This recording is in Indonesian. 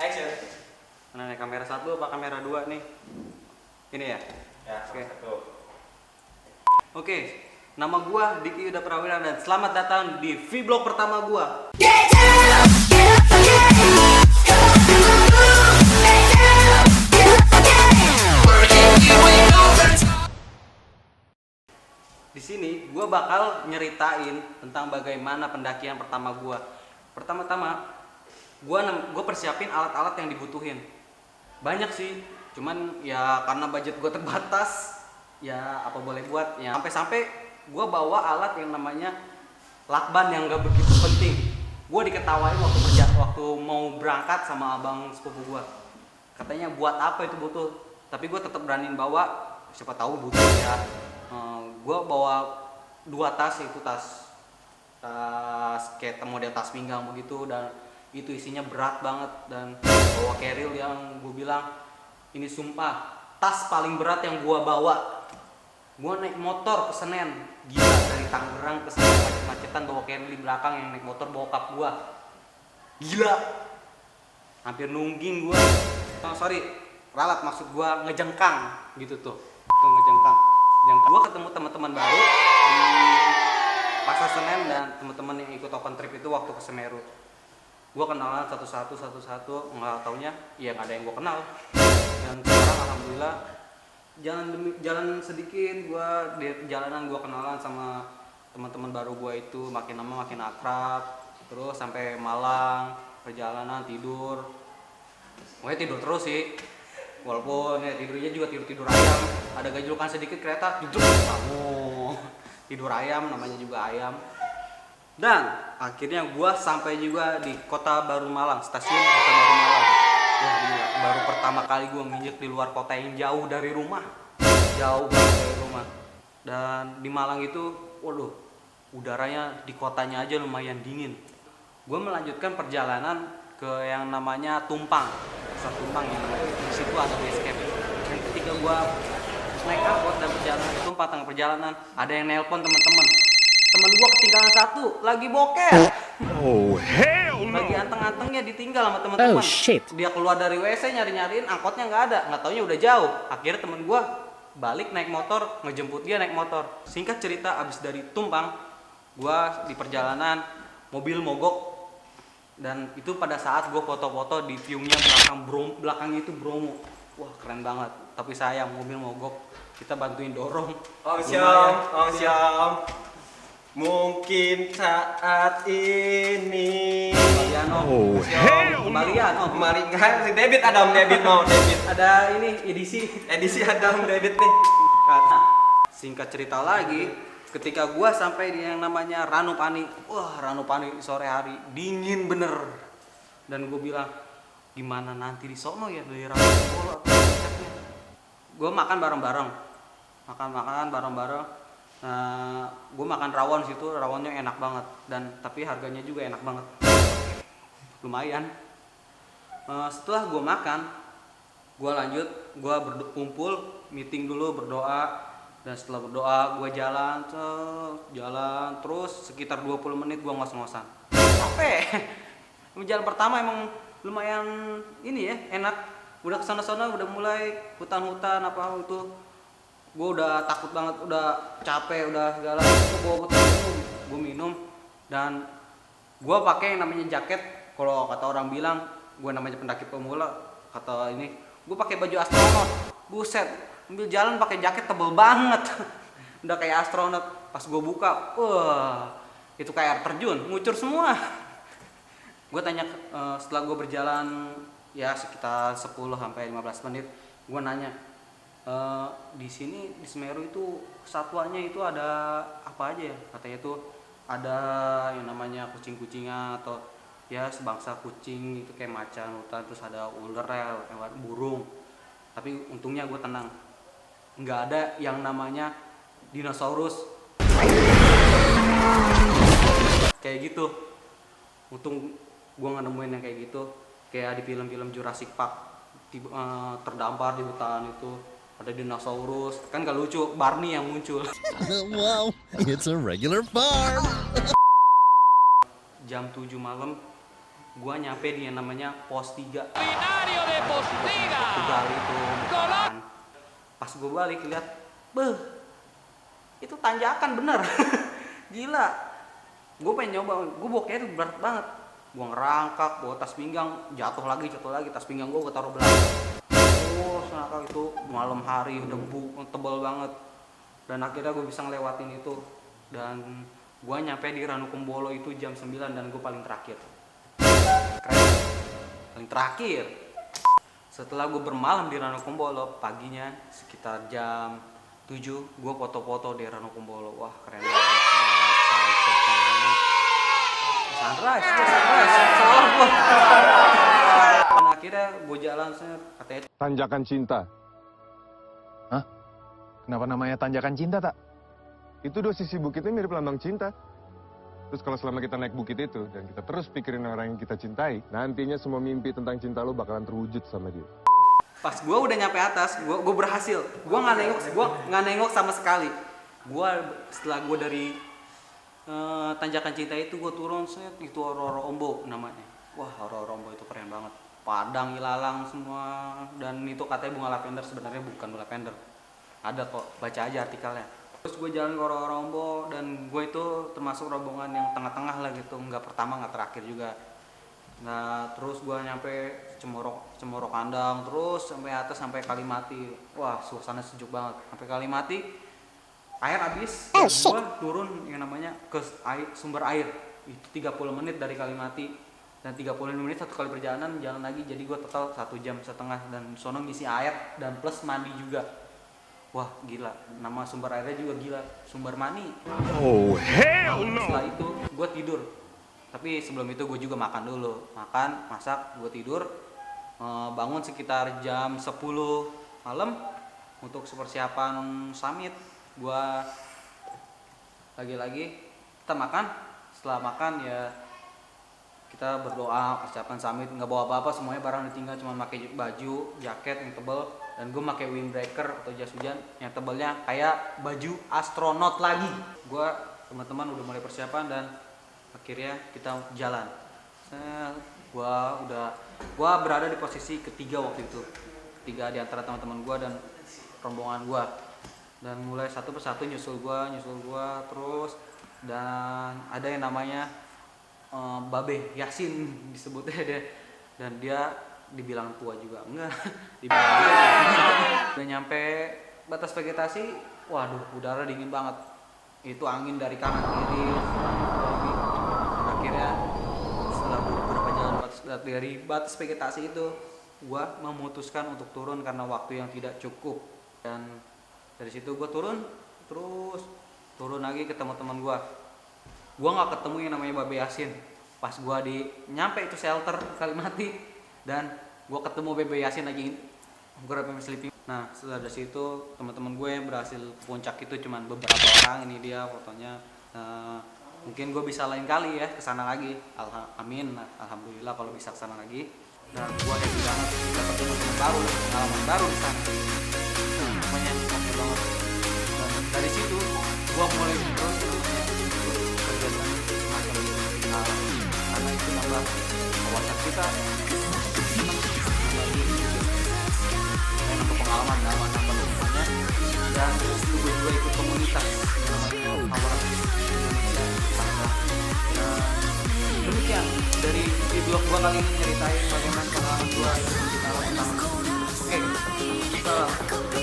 Action. Mana nih, kamera 1 apa kamera 2 nih? Ini ya? Ya, Oke. satu. Oke, nama gua Diki Yuda Prawira dan selamat datang di vlog pertama gua. Di sini gua bakal nyeritain tentang bagaimana pendakian pertama gua. Pertama-tama gua persiapin alat-alat yang dibutuhin. Banyak sih, cuman ya karena budget gua terbatas, ya apa boleh buat. Ya sampai-sampai gua bawa alat yang namanya lakban yang gak begitu penting. Gua diketawain waktu mau berangkat sama abang sepupu gua. Katanya buat apa itu butuh, tapi gua tetap beraniin bawa. Siapa tahu butuh ya. Gue bawa 2 tas, itu tas kayak model tas pinggang begitu, dan itu isinya berat banget, dan bawa carrier yang gue bilang ini sumpah tas paling berat yang gue bawa. Gue naik motor ke Senen, gila, dari Tangerang ke Senen macet-macetan bawa carrier di belakang yang naik motor bawa kap gue, gila, hampir nungging gue. Ralat maksud gue ngejengkang gitu tuh ngejengkang. Gue ketemu teman-teman baru di Pasar Senen dan teman-teman yang ikut open trip itu waktu ke Semeru. Gue kenalan satu-satu, nggak taunya ya nggak ada yang gue kenal. Dan sekarang alhamdulillah jalan sedikit gue di perjalanan gue kenalan sama teman-teman baru gue itu, makin lama makin akrab. Terus sampai Malang perjalanan tidur, pokoknya tidur terus sih. Walaupun ya tidurnya juga tidur ayam, ada gajlukan sedikit kereta tidur kamu tidur ayam, namanya juga ayam. Dan akhirnya gua sampai juga di Kota Baru Malang, stasiun Kota Baru Malang. Wah gila, baru pertama kali gua nginjek di luar kota yang jauh dari rumah, jauh banget dari rumah. Dan di Malang itu, waduh, udaranya di kotanya aja lumayan dingin. Gua melanjutkan perjalanan ke yang namanya Tumpang, Pasar Tumpang yang di situ ada base camp. Dan ketika gua naik angkot dan perjalanan ke Tumpang, tengah perjalanan ada yang nelpon teman-teman. Temen gua ketinggalan satu, lagi boker. Oh hell no. Lagi anteng-antengnya ditinggal sama teman-teman. Oh shit. Dia keluar dari WC nyari-nyariin, angkotnya nggak ada, nggak taunya udah jauh. Akhirnya temen gua balik naik motor, ngejemput dia naik motor. Singkat cerita, abis dari Tumpang, gua di perjalanan mobil mogok. Dan itu pada saat gue foto-foto di viewnya belakangnya itu Bromo. Wah keren banget. Tapi sayang mobil mogok, kita bantuin dorong. Om Syam. Mungkin saat ini. Kembalian om. Oh hell no. Kembalian om. Kemarin kan si debit ada om debit. Ada ini Edisi ada om debit nih. Nah, singkat cerita lagi, ketika gua sampai di yang namanya Ranupani, wah Ranupani sore hari dingin bener. Dan gue bilang gimana nanti di sono ya dari Ranupani atau puncaknya. Gue makan bareng-bareng, Nah, gue makan rawon situ, rawonnya enak banget, dan tapi harganya juga enak banget, lumayan. Setelah gue makan, gue lanjut, gue berkumpul, meeting dulu, berdoa. Dan setelah berdoa, gue jalan terus sekitar 20 menit gue ngos-ngosan. Capek. Jalan pertama emang lumayan ini ya, enak. Udah kesana-sana, udah mulai hutan-hutan apa itu. Gue udah takut banget, udah capek, udah segala. Gue bawa botol gue minum, dan gue pakai yang namanya jaket. Kalau kata orang bilang, gue namanya pendaki pemula. Kata ini, gue pakai baju astronot. Buset. Ambil jalan pakai jaket tebel banget, udah kayak astronot. Pas gue buka, wah itu kayak air terjun, ngucur semua. Gue tanya setelah gue berjalan ya sekitar 10-15 menit, gue nanya di sini di Semeru itu satwanya itu ada apa aja ya? Katanya itu ada yang namanya kucing-kucingan atau ya sebangsa kucing itu kayak macan hutan, terus ada ular, hewan burung. Tapi untungnya gue tenang, nggak ada yang namanya dinosaurus kayak gitu. Untung gue nggak nemuin yang kayak gitu, kayak di film-film Jurassic Park, terdampar di hutan itu ada dinosaurus, kan gak lucu, Barney yang muncul. Wow, it's a regular farm. Jam 7 malam gua nyampe di yang namanya pos 3. Binario de Postiga. Tegal itu. Golok. Pas gua balik lihat, beh, itu tanjakan bener. Gila. Gua pengen nyoba, gua bokeh itu berat banget. Gua ngerangkak, bawa tas pinggang, jatuh lagi, tas pinggang gua taruh belakang. Oh, senakal itu malam hari, debu tebal banget. Dan akhirnya gue bisa ngelewatin itu. Dan gue nyampe di Ranukumbolo itu jam 9 dan gue paling terakhir. Keren. Paling terakhir. Setelah gue bermalam di Ranukumbolo, paginya sekitar jam 7 gue foto-foto di Ranukumbolo. Wah, keren banget. Sunrise. Salah gue. Dan akhirnya gue jalan katanya Tanjakan Cinta. Hah? Kenapa namanya Tanjakan Cinta, tak? Itu dua sisi bukitnya mirip lambang cinta. Terus kalau selama kita naik bukit itu, dan kita terus pikirin orang yang kita cintai, nantinya semua mimpi tentang cinta lo bakalan terwujud sama dia. pas gue udah nyampe atas, gue berhasil. Gue nggak nengok sama sekali. Setelah gue dari Tanjakan Cinta itu gue turun, itu Roro Ombo namanya. Wah, Roro Ombo itu keren banget. Padang ilalang semua, dan itu katanya bunga lavender, sebenarnya bukan bunga lavender. Ada kok, baca aja artikelnya. Terus gue jalan ke Roro Ombo, dan gue itu termasuk rombongan yang tengah-tengah lah gitu, nggak pertama nggak terakhir juga. Nah, terus gue nyampe Cemoro Kandang, terus sampai atas sampai Kalimati. Wah, suasana sejuk banget. Sampai Kalimati, air habis, dan gue turun yang namanya ke sumber air. Itu 30 menit dari Kalimati, dan 30 menit satu kali perjalanan, jalan lagi. Jadi gue total 1,5 jam, dan sono ngisi air dan plus mandi juga. Wah, gila. Nama sumber airnya juga gila, Sumber Mani. Oh, hell no! Setelah itu gue tidur. Tapi sebelum itu gue juga makan dulu. Makan, masak, gue tidur. Bangun sekitar jam 10 malam untuk persiapan summit. Gue lagi-lagi kita makan. Setelah makan ya kita berdoa, persiapan summit. Nggak bawa apa-apa, semuanya barang ditinggal, cuma pakai baju, jaket yang tebal. Dan gue pakai windbreaker atau jas hujan yang tebalnya kayak baju astronot lagi. Gue, teman-teman udah mulai persiapan, dan akhirnya kita jalan. Gua berada di posisi ketiga waktu itu. Ketiga di antara teman-teman gua dan rombongan gua. Dan mulai satu persatu nyusul gua terus, dan ada yang namanya Babe Yasin disebutnya dia, dan dia dibilang tua juga enggak. Dibilang dia. Udah nyampe batas vegetasi, waduh, udara dingin banget. Itu angin dari kanan kiri. Akhirnya setelah beberapa jalan dari batas vegetasi itu, gua memutuskan untuk turun karena waktu yang tidak cukup. Dan dari situ gua turun, terus turun lagi ke teman-teman gua nggak ketemu yang namanya Babe Yasin. Pas gua nyampe itu shelter Kalimati, dan gua ketemu Babe Yasin lagi beberapa sleeping. Nah, setelah dari situ teman-teman gue yang berhasil ke puncak itu cuman beberapa orang. Ini dia fotonya. Mungkin gue bisa lain kali ya kesana lagi. Amin. Alhamdulillah kalau bisa kesana lagi. Dan gue happy banget dapat teman-teman baru, pengalaman baru di sana. Pokoknya oke banget. Dan dari situ gue mulai terus kegiatan semacam kenalan, karena itu nambah wawasan kita, nambah pengalaman, nambah semuanya. Dan terus gue ikut komunitas yang namanya Power Indonesia. Demikian dari blog gua kali ini, ceritain bagaimana pengalaman gua di tahun pertama. Oke, salam.